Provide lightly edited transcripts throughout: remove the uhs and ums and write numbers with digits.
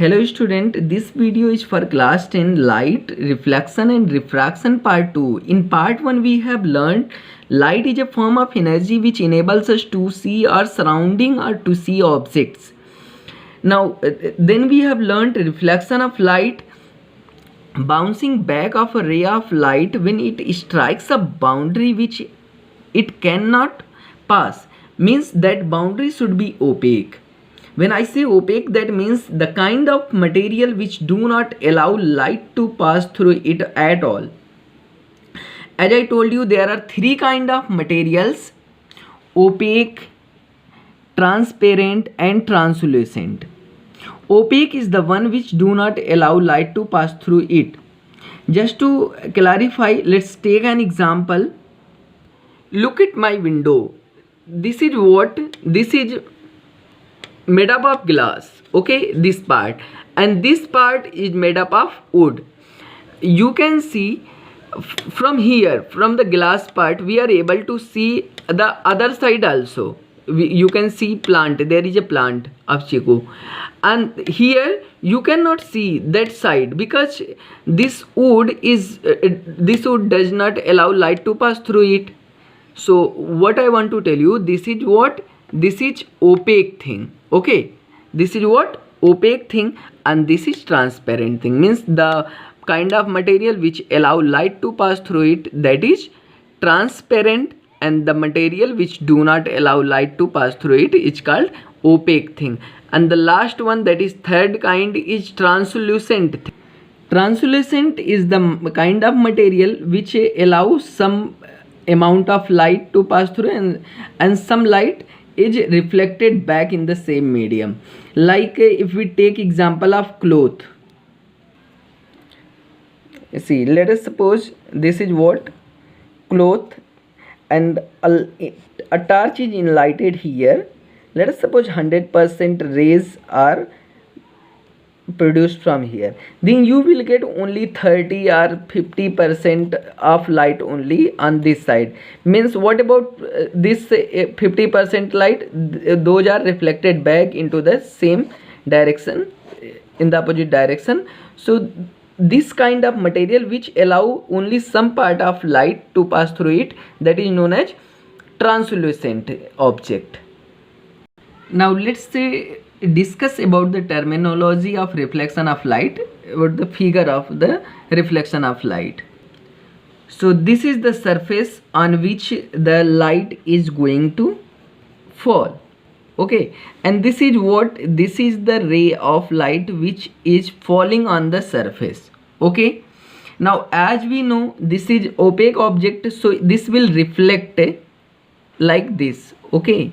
Hello student, this video is for class 10 light, reflection and refraction part 2. In part 1 we have learned light is a form of energy which enables us to see our surrounding or to see objects. Now then we have learned reflection of light, bouncing back of a ray of light when it strikes a boundary which it cannot pass, means that boundary should be opaque. When I say opaque, that means the kind of material which do not allow light to pass through it at all. As I told you, there are three kind of materials: opaque, transparent and translucent. Opaque is the one which do not allow light to pass through it. Just to clarify, let's take an example. Look at my window. This is what? This is made up of glass, okay, this part, and this part is made up of wood. You can see from here, from the glass part, we are able to see the other side also. You can see plant, there is a plant of chiku, and here you cannot see that side because this wood is this wood does not allow light to pass through it. So what I want to tell you, this is what? This is opaque thing, okay, this is what? Opaque thing, and this is transparent thing, means the kind of material which allow light to pass through it, that is transparent, and the material which do not allow light to pass through it is called opaque thing. And the last one, that is third kind, is translucent thing. Translucent is the kind of material which allows some amount of light to pass through, and some light is reflected back in the same medium. Like if we take example of cloth, see, let us suppose this is what? Cloth, and a torch is enlightened here. Let us suppose 100% rays are produced from here, then you will get only 30 or 50% of light only on this side. Means what about this 50% light? Those are reflected back into the same direction, in the opposite direction. So this kind of material which allow only some part of light to pass through it, that is known as translucent object. Now let's discuss about the terminology of reflection of light, about the figure of the reflection of light. So this is the surface on which the light is going to fall, okay, and this is what? This is the ray of light which is falling on the surface, okay. Now as we know, this is opaque object, so this will reflect like this, okay.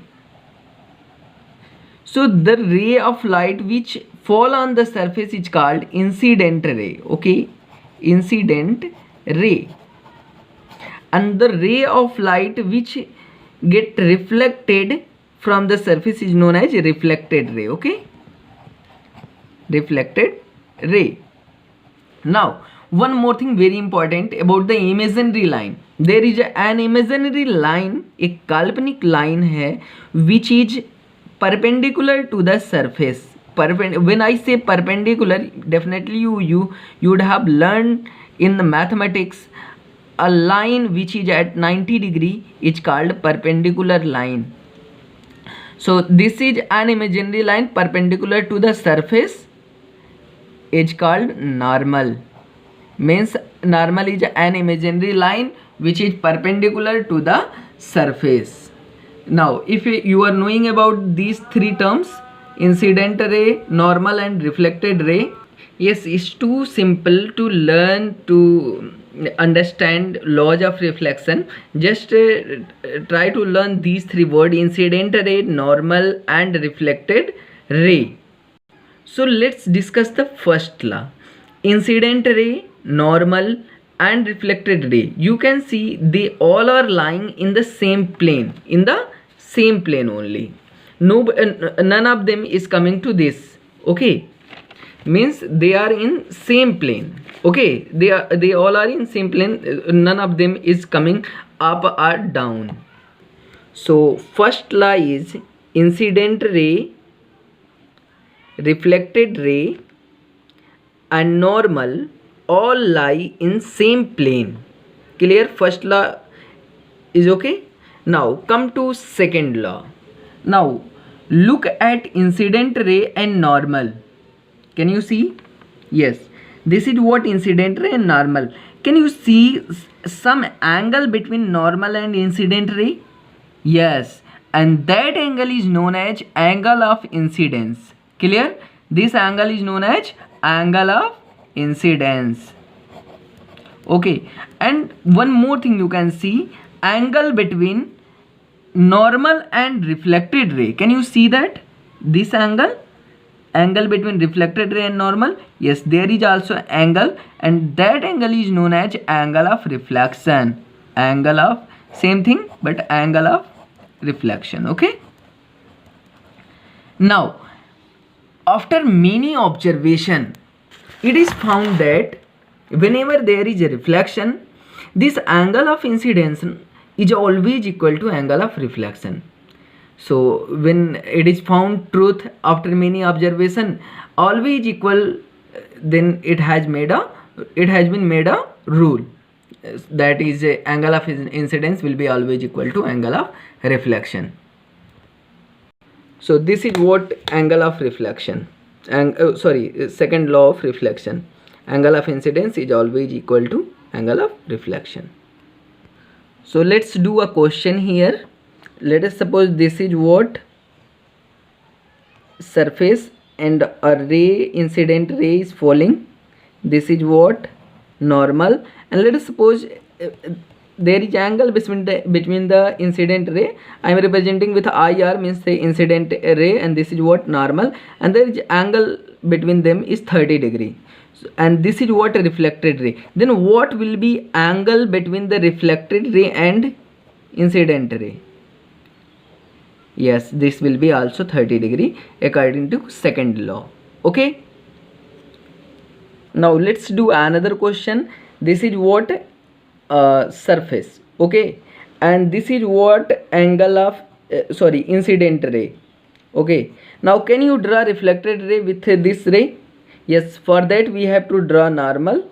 So the ray of light which fall on the surface is called incident ray, okay, incident ray. And the ray of light which get reflected from the surface is known as reflected ray, okay, reflected ray. Now one more thing very important about the imaginary line. There is an imaginary line, a काल्पनिक line है, which is perpendicular to the surface. When I say perpendicular, definitely you would have learned in the mathematics, a line which is at 90 degree is called perpendicular line. So this is an imaginary line perpendicular to the surface, is called normal. Means normal is an imaginary line which is perpendicular to the surface. Now if you are knowing about these three terms, incident ray, normal and reflected ray, yes, it's too simple to learn, to understand laws of reflection. Just try to learn these three words: incident ray, normal and reflected ray. So let's discuss the first law. Incident ray, normal and reflected ray, you can see they all are lying in the same plane, in the same plane only. No, none of them is coming to this, okay, means they are in same plane, okay, they all are in same plane, none of them is coming up or down. So first law is incident ray, reflected ray and normal all lie in same plane. Clear? First law is okay. Now come to second law. Now look at incident ray and normal. Can you see? Yes, this is what incident ray and normal. Can you see some angle between normal and incident ray? Yes, and that angle is known as angle of incidence. Clear? This angle is known as angle of incidence. Okay, and one more thing you can see, angle between normal and reflected ray. Can you see that? This angle between reflected ray and normal? Yes, there is also angle, and that angle is known as angle of reflection. Angle of same thing, but angle of reflection. Okay, now after many observation, it is found that whenever there is a reflection, this angle of incidence is always equal to angle of reflection. So when it is found truth after many observation always equal, then it has been made a rule, that is angle of incidence will be always equal to angle of reflection. So this is what angle of reflection, and second law of reflection, angle of incidence is always equal to angle of reflection. So let's do a question here. Let us suppose this is what surface and a ray, incident ray is falling. This is what normal, and let us suppose there is angle between the incident ray. I am representing with IR, means the incident ray, and this is what normal, and there is angle between them is 30 degree. And this is what a reflected ray. Then what will be angle between the reflected ray and incident ray? Yes, this will be also 30 degree according to second law. Okay, now let's do another question. This is what surface. Okay, and this is what angle of incident ray. Okay, now can you draw reflected ray with this ray? Yes, for that we have to draw normal.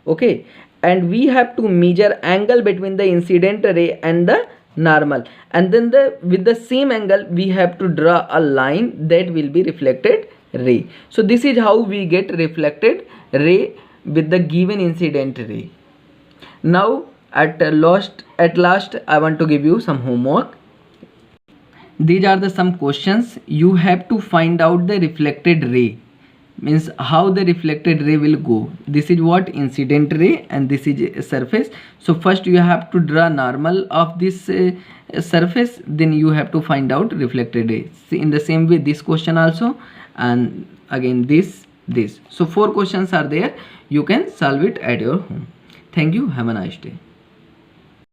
Okay, and we have to measure angle between the incident ray and the normal, and then with the same angle we have to draw a line that will be reflected ray. So this is how we get reflected ray with the given incident ray. Now at last I want to give you some homework. These are the some questions. You have to find out the reflected ray, means how the reflected ray will go. This is what incident ray, and this is a surface. So first you have to draw normal of this surface, then you have to find out reflected ray. See, in the same way this question also, and again this. So 4 questions are there. You can solve it at your home. Thank you. Have a nice day.